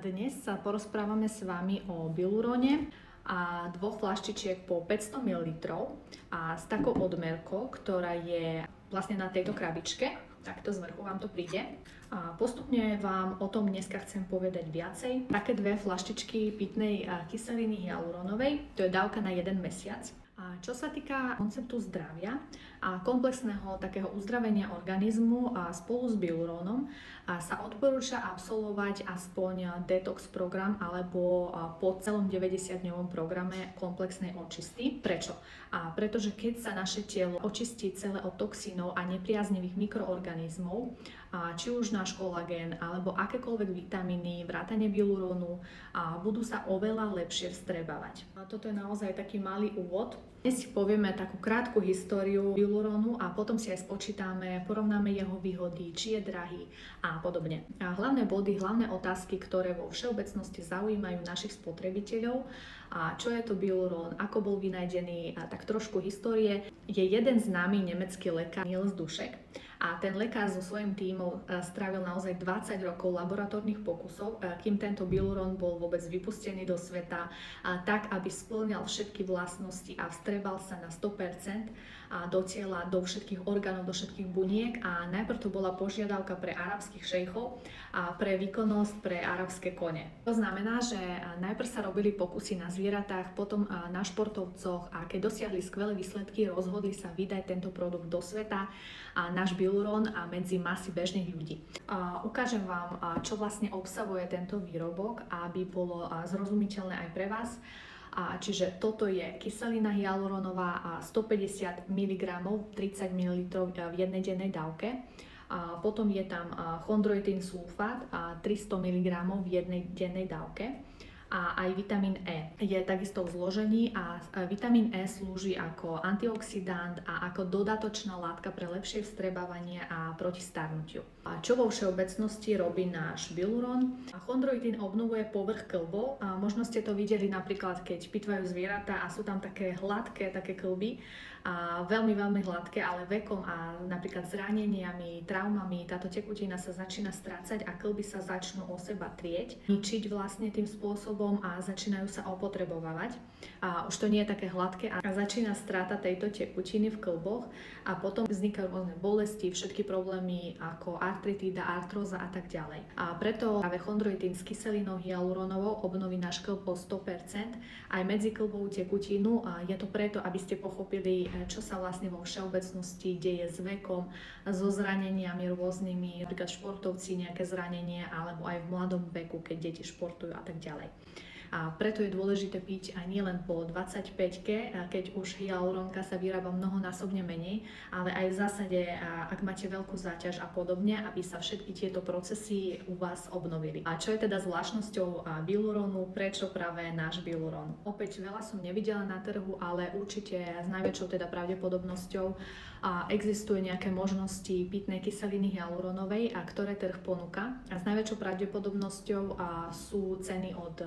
Dnes sa porozprávame s vami o Bielurone a dvoch flaštičiek po 500 ml a s takou odmerkou, ktorá je vlastne na tejto krabičke. Takto z vrchu vám to príde. A postupne vám o tom dneska chcem povedať viacej. Také dve flaštičky pitnej kyseliny hyaluronovej, to je dávka na 1 mesiac. A čo sa týka konceptu zdravia a komplexného takého uzdravenia organizmu a spolu s Bieluronom sa odporúča absolvovať aspoň detox program alebo po celom 90-dňovom programe komplexnej očisty. Prečo? Pretože keď sa naše telo očistí celé od toxínov a nepriaznivých mikroorganizmov, či už náš kolagén alebo akékoľvek vitamíny, vrátane Bieluronu, budú sa oveľa lepšie vstrebávať. Toto je naozaj taký malý úvod. Dnes si povieme takú krátku históriu Bieluronu a potom si aj spočítame, porovnáme jeho výhody, či je drahý a podobne. Hlavné body, hlavné otázky, ktoré vo všeobecnosti zaujímajú našich spotrebiteľov. Čo je to Bieluron, ako bol vynajdený, tak trošku histórie. Je jeden známy nemecký lekár Niels Dušek. A ten lekár so svojím tímom strávil naozaj 20 rokov laboratórnych pokusov, kým tento Bieluron bol vôbec vypustený do sveta, tak aby spĺňal všetky vlastnosti a vstrebal sa na 100% do tela, do všetkých orgánov, do všetkých buniek. A najprv to bola požiadavka pre arabských šejchov a pre výkonnosť pre arabské kone. To znamená, že najprv sa robili pokusy na zvieratách, potom na športovcoch a keď dosiahli skvelé výsledky, rozhodli sa vydať tento produkt do sveta, náš Bieluron a medzi masy bežných ľudí. Ukážem vám, čo vlastne obsahuje tento výrobok, aby bolo zrozumiteľné aj pre vás. Čiže toto je kyselina hyaluronová 150 mg, 30 ml v jednej dennej dávke. Potom je tam chondroitín sulfát 300 mg v jednej dennej dávke. A aj vitamín E je takisto v zložení a vitamín E slúži ako antioxidant a ako dodatočná látka pre lepšie vstrebávanie a proti starnutiu. A čo vo všeobecnosti robí náš Bieluron? Chondroitín obnovuje povrch kĺbov a možno ste to videli napríklad, keď pitvajú zvieratá a sú tam také hladké, také kĺby, a veľmi hladké, ale vekom a napríklad zraneniami, traumami táto tekutina sa začína strácať a kĺby sa začnú o seba trieť, ničiť vlastne tým spôsobom a začínajú sa opotrebovávať. A už to nie je také hladké a začína strata tejto tekutiny v kĺboch a potom vznikajú rôzne bolesti, všetky problémy ako artritída, artróza a tak ďalej. A preto práve chondroitín s kyselinou hyaluronovou obnoví náš kĺb o 100%, aj medzikĺbovú tekutinu. A je to preto, aby ste pochopili, čo sa vlastne vo všeobecnosti deje s vekom, so zraneniami rôznymi, napríklad športovci nejaké zranenie, alebo aj v mladom veku, keď deti športujú a tak ďalej. A preto je dôležité piť aj nielen po 25-ke, keď už hyaluronka sa vyrába mnohonásobne menej, ale aj v zásade, ak máte veľkú záťaž a podobne, aby sa všetky tieto procesy u vás obnovili. A čo je teda zvláštnosťou Bieluronu, prečo práve náš Bieluron? Opäť veľa som nevidela na trhu, ale určite s najväčšou teda pravdepodobnosťou existujú nejaké možnosti pitnej kyseliny hyaluronovej, ktoré trh ponúka. A s najväčšou pravdepodobnosťou sú ceny od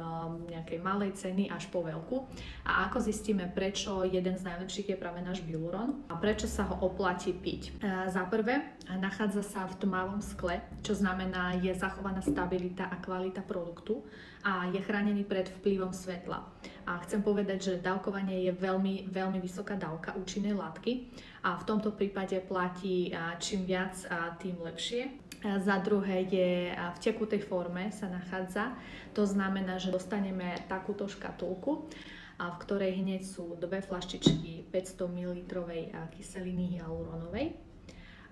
nejakej malej ceny až po veľkú. A ako zistíme, prečo jeden z najlepších je práve náš Bieluron a prečo sa ho oplatí piť? Za prvé, nachádza sa v tmavom skle, čo znamená, je zachovaná stabilita a kvalita produktu a je chránený pred vplyvom svetla. A chcem povedať, že dávkovanie je veľmi vysoká dávka účinnej látky a v tomto prípade platí čím viac, tým lepšie. Za druhé je v tekutej forme sa nachádza, to znamená, že dostaneme takúto škatulku, v ktorej hneď sú dve flaštičky 500 ml kyseliny hyaluronovej.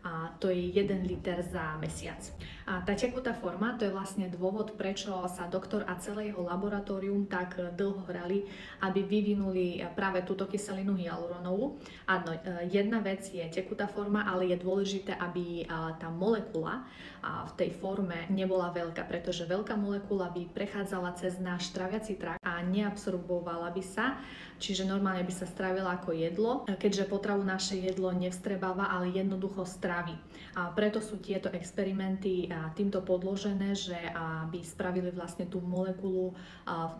A to je 1 liter za mesiac. A tá tekutá forma, to je vlastne dôvod, prečo sa doktor a celé jeho laboratórium tak dlho hrali, aby vyvinuli práve túto kyselinu hyaluronovú. Áno, jedna vec je tekutá forma, ale je dôležité, aby tá molekula v tej forme nebola veľká, pretože veľká molekula by prechádzala cez náš traviaci trakt a neabsorbovala by sa, čiže normálne by sa strávila ako jedlo, keďže potravu naše jedlo nevstrebáva, ale jednoducho strávi. A preto sú tieto experimenty týmto podložené, že by spravili vlastne tú molekulu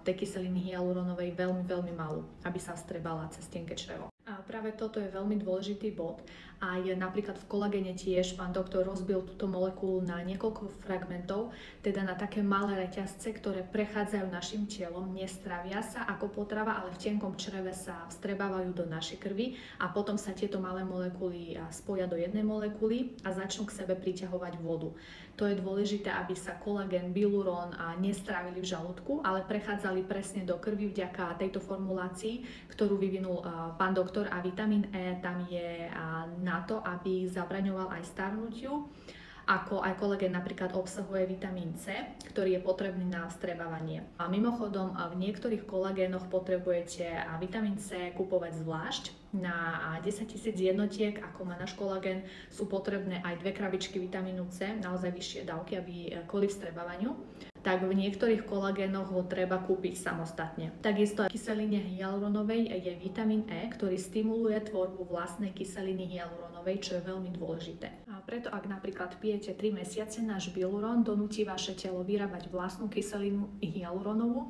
tej kyseliny hyaluronovej veľmi malú, aby sa vstrebala cez tenké črevo. A práve toto je veľmi dôležitý bod. A je napríklad v kolagene tiež pán doktor rozbil túto molekulu na niekoľko fragmentov, teda na také malé reťazce, ktoré prechádzajú našim telom, nestravia sa ako potrava, ale v tenkom čreve sa vstrebávajú do našej krvi a potom sa tieto malé molekuly spoja do jednej molekuly a začnú k sebe priťahovať vodu. To je dôležité, aby sa kolagén, bielurón nestrávili v žalúdku, ale prechádzali presne do krvi vďaka tejto formulácii, ktorú vyvinul pán doktor, a vitamín E tam je na to, aby zabraňoval aj starnutiu, ako aj kolagén napríklad obsahuje vitamín C, ktorý je potrebný na vstrebávanie. A mimochodom, v niektorých kolagénoch potrebujete vitamín C kupovať zvlášť. Na 10 000 jednotiek, ako má náš kolagén, sú potrebné aj 2 krabičky vitamínu C, naozaj vyššie dávky, aby kvôli vstrebávaniu. Tak v niektorých kolagénoch ho treba kúpiť samostatne. Takisto v kyseline hyaluronovej je vitamín E, ktorý stimuluje tvorbu vlastnej kyseliny hyaluronovej, čo je veľmi dôležité. A preto ak napríklad pijete 3 mesiace náš bielurón, donúti vaše telo vyrábať vlastnú kyselinu hyaluronovú,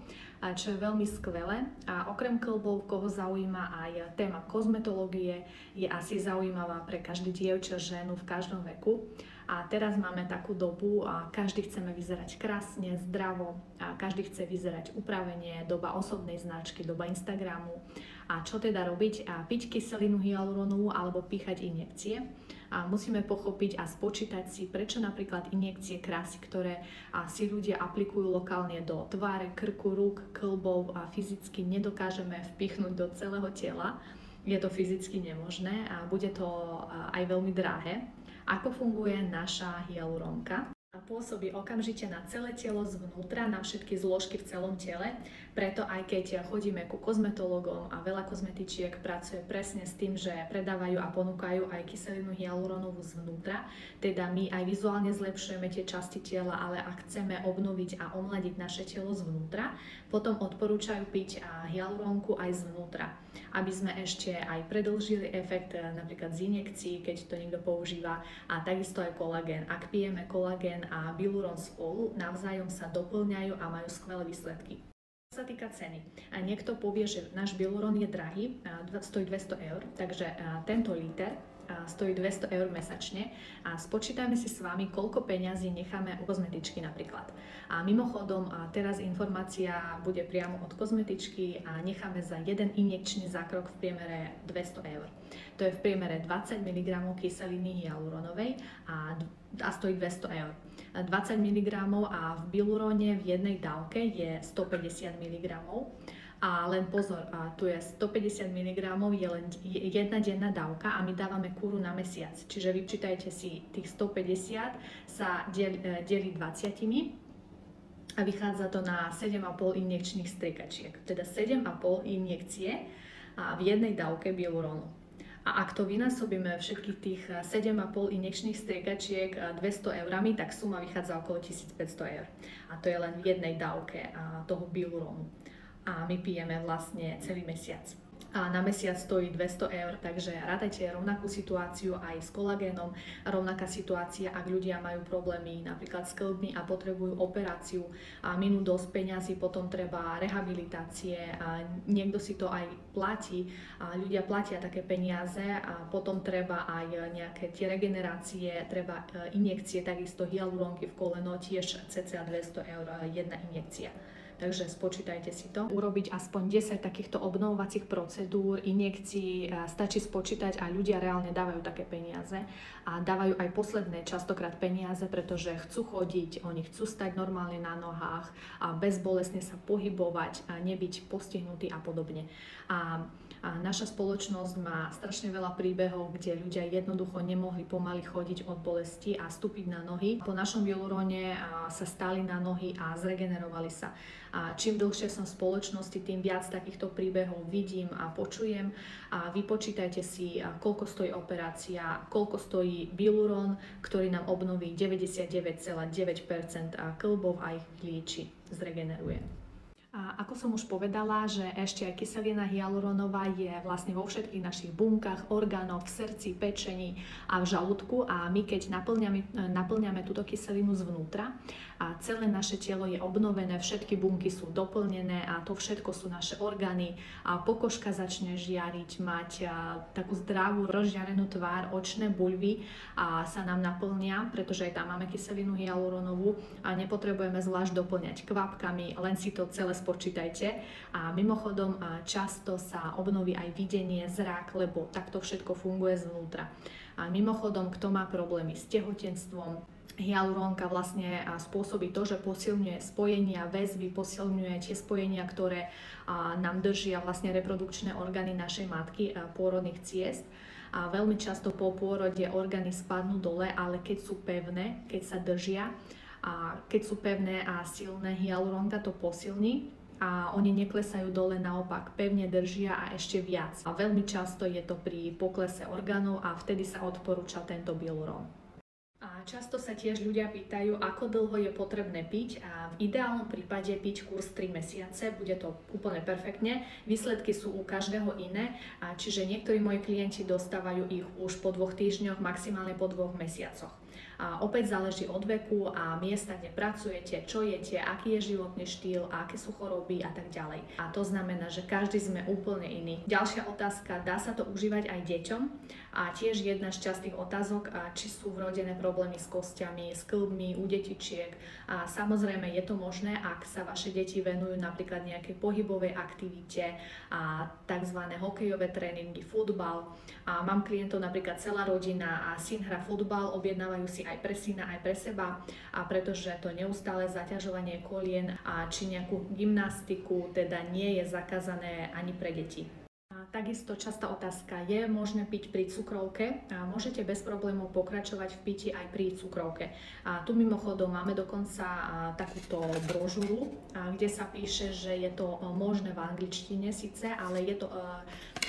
čo je veľmi skvelé. A okrem kĺbov, koho zaujíma aj téma kozmetológie, je asi zaujímavá pre každé dievča, ženu v každom veku. A teraz máme takú dobu a každý chceme vyzerať krásne, zdravo, a každý chce vyzerať upravenie, doba osobnej značky, doba Instagramu. A čo teda robiť? Piť kyselinu hyaluronovú alebo píchať injekcie. A musíme pochopiť a spočítať si, prečo napríklad injekcie krásy, ktoré si ľudia aplikujú lokálne do tváre, krku, rúk, kĺbov a fyzicky nedokážeme vpichnúť do celého tela. Je to fyzicky nemožné a bude to aj veľmi drahé. Ako funguje naša hyalurónka? Pôsobí okamžite na celé telo zvnútra, na všetky zložky v celom tele. Preto aj keď chodíme ku kozmetologom a veľa kozmetičiek pracuje presne s tým, že predávajú a ponúkajú aj kyselinu hyaluronovú zvnútra, teda my aj vizuálne zlepšujeme tie časti tela, ale ak chceme obnoviť a omladiť naše telo zvnútra, potom odporúčajú piť hyalurónku aj zvnútra, aby sme ešte aj predĺžili efekt napríklad z injekcií, keď to niekto používa, a takisto aj kolagén. Ak pijeme kolagén a bielurón spolu, navzájom sa doplňajú a majú skvelé výsledky. Čo sa týka ceny, niekto povie, že náš bielurón je drahý, stojí 200 eur, takže tento liter stojí 200 eur mesačne a spočítajme si s vami, koľko peňazí necháme u kozmetičky napríklad. A mimochodom, teraz informácia bude priamo od kozmetičky a necháme za jeden injekčný zákrok v priemere 200 eur. To je v priemere 20 mg kyseliny hyaluronovej a stojí 200 eur. 20 mg a v bielurone v jednej dávke je 150 mg. A len pozor, tu je 150 mg, je len jedna denná dávka a my dávame kúru na mesiac. Čiže vyčítajte si, tých 150 sa delí 20 a vychádza to na 7,5 injekčných striekačiek. Teda 7,5 injekcie v jednej dávke bielurónu. A ak to vynásobíme všetkých tých 7,5 injekčných striekačiek 200 eurami, tak suma vychádza okolo 1500 eur. A to je len v jednej dávke toho bielurónu. A my pijeme vlastne celý mesiac. A na mesiac stojí 200 eur, takže rátajte rovnakú situáciu aj s kolagénom. Rovnaká situácia, ak ľudia majú problémy napríklad s kĺbmi a potrebujú operáciu a minú dosť peňazí, potom treba rehabilitácie a niekto si to aj platí. A ľudia platia také peniaze a potom treba aj nejaké tie regenerácie, treba injekcie, takisto hyalurónky v koleno, tiež cca 200 eur jedna injekcia. Takže spočítajte si to. Urobiť aspoň 10 takýchto obnovovacích procedúr, injekcií, stačí spočítať a ľudia reálne dávajú také peniaze a dávajú aj posledné častokrát peniaze, pretože chcú chodiť, oni chcú stať normálne na nohách a bezbolestne sa pohybovať a nebyť postihnutí a podobne. A naša spoločnosť má strašne veľa príbehov, kde ľudia jednoducho nemohli pomaly chodiť od bolesti a stúpiť na nohy. Po našom bieluróne sa stali na nohy a zregenerovali sa. A čím dlhšie som v spoločnosti, tým viac takýchto príbehov vidím a počujem. A vypočítajte si, koľko stojí operácia, koľko stojí bielurón, ktorý nám obnoví 99,9% kĺbov a ich lieči, zregeneruje. A ako som už povedala, že ešte aj kyselina hyaluronová je vlastne vo všetkých našich bunkách, orgánoch, v srdci, pečení a v žalúdku a my keď naplňame túto kyselinu zvnútra a celé naše telo je obnovené, všetky bunky sú doplnené a to všetko sú naše orgány a pokožka začne žiariť, mať takú zdravú, rozžiarenú tvár, očné buľvy a sa nám naplnia, pretože aj tam máme kyselinu hyaluronovú a nepotrebujeme zvlášť doplňať kvapkami, len si to celé spočítajte. A mimochodom často sa obnoví aj videnie, zrak, lebo takto všetko funguje zvnútra. A mimochodom, kto má problémy s tehotenstvom, hyalurónka vlastne spôsobí to, že posilňuje spojenia, väzvy, posilňuje tie spojenia, ktoré nám držia vlastne reprodukčné orgány našej matky, pôrodných ciest. A veľmi často po pôrode orgány spadnú dole, ale keď sú pevné, keď sa držia, a keď sú pevné a silné, hyalurónka to posilní a oni neklesajú dole, naopak pevne držia a ešte viac. A veľmi často je to pri poklese orgánov a vtedy sa odporúča tento bielurón. A často sa tiež ľudia pýtajú, ako dlho je potrebné piť a v ideálnom prípade piť kurz 3 mesiace, bude to úplne perfektne. Výsledky sú u každého iné, čiže niektorí moji klienti dostávajú ich už po 2 týždňoch, maximálne po 2 mesiacoch. A opäť záleží od veku a miesta, kde pracujete, čo jete, aký je životný štýl, aké sú choroby a tak ďalej. A to znamená, že každý sme úplne iný. Ďalšia otázka, dá sa to užívať aj deťom? A tiež jedna z častých otázok, či sú vrodené problémy s kostiami, s kĺbmi, u detičiek. A samozrejme je to možné, ak sa vaše deti venujú napríklad nejakej pohybovej aktivite, a tzv. Hokejové tréningy, futbal. A mám klientov napríklad celá rodina a syn hrá futbal, objednávajú si aj pre syna, aj pre seba, a pretože to neustále zaťažovanie kolien a či nejakú gymnastiku teda nie je zakázané ani pre deti. A takisto častá otázka, je možné piť pri cukrovke? A môžete bez problémov pokračovať v pití aj pri cukrovke. A tu mimochodom máme dokonca takúto brožúru, kde sa píše, že je to možné v angličtine síce, ale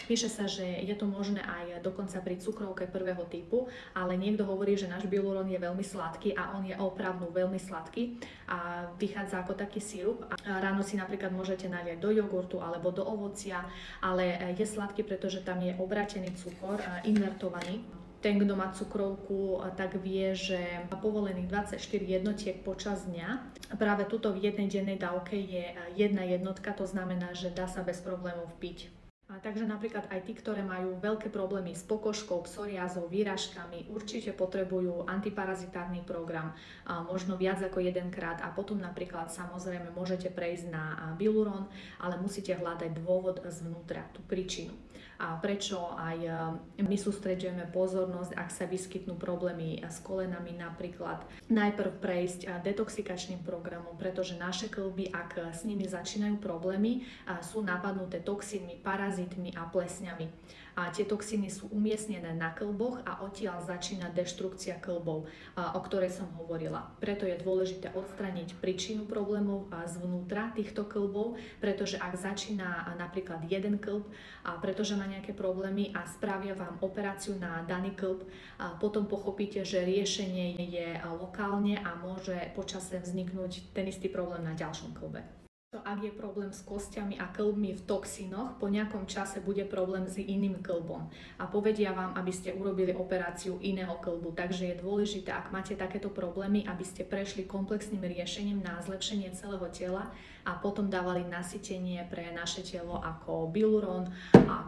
píše sa, že je to možné aj dokonca pri cukrovke prvého typu, ale niekto hovorí, že náš bielurón je veľmi sladký a on je opravdu veľmi sladký a vychádza ako taký sirup. A ráno si napríklad môžete naliať do jogurtu alebo do ovocia, ale je sladký, pretože tam je obratený cukor, invertovaný. Ten, kto má cukrovku, tak vie, že má povolených 24 jednotiek počas dňa. Práve tuto v jednej dennej dávke je 1 jednotka, to znamená, že dá sa bez problémov piť. Takže napríklad aj tí, ktoré majú veľké problémy s pokožkou, psoriázou, výražkami, určite potrebujú antiparazitárny program, možno viac ako jedenkrát a potom napríklad samozrejme môžete prejsť na bielurón, ale musíte hľadať dôvod zvnútra, tú príčinu. A prečo aj my sústreďujeme pozornosť, ak sa vyskytnú problémy s kolenami napríklad, najprv prejsť detoxikačným programom, pretože naše kĺby, ak s nimi začínajú problémy, sú napadnuté toxínmi, parazitmi a plesňami. A tie toxíny sú umiestnené na kĺboch a odtiaľ začína deštrukcia kĺbov, o ktorej som hovorila. Preto je dôležité odstrániť príčinu problémov zvnútra týchto kĺbov, pretože ak začína napríklad jeden kĺb, pretože má nejaké problémy a spravia vám operáciu na daný kĺb, potom pochopíte, že riešenie je lokálne a môže počase vzniknúť ten istý problém na ďalšom kĺbe. Ak je problém s kostiami a kĺbmi v toxínoch, po nejakom čase bude problém s iným kĺbom a povedia vám, aby ste urobili operáciu iného kĺbu. Takže je dôležité, ak máte takéto problémy, aby ste prešli komplexným riešením na zlepšenie celého tela a potom dávali nasytenie pre naše telo ako bielurón,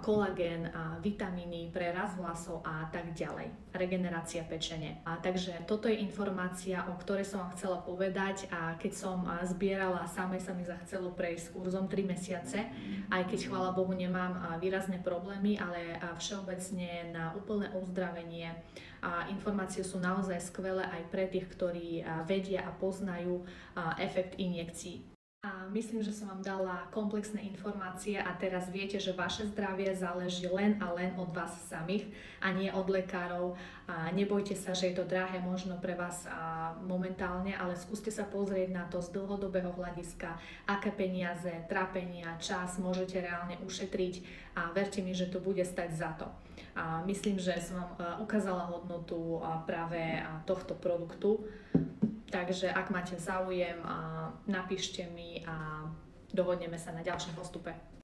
kolagén, vitamíny pre rast vlasov a tak ďalej. Regenerácia pečene. Takže toto je informácia, o ktorej som vám chcela povedať a keď som zbierala, samej sa mi zachcelo prejsť kurzom 3 mesiace, aj keď chvála Bohu nemám výrazné problémy, ale všeobecne na úplné uzdravenie. Informácie sú naozaj skvelé aj pre tých, ktorí vedia a poznajú efekt injekcií. A myslím, že som vám dala komplexné informácie a teraz viete, že vaše zdravie záleží len a len od vás samých a nie od lekárov. A nebojte sa, že je to drahé možno pre vás momentálne, ale skúste sa pozrieť na to z dlhodobého hľadiska, aké peniaze, trápenia, čas môžete reálne ušetriť a verte mi, že to bude stať za to. A myslím, že som vám ukázala hodnotu práve tohto produktu. Takže ak máte záujem, napíšte mi a dohodneme sa na ďalšom postupe.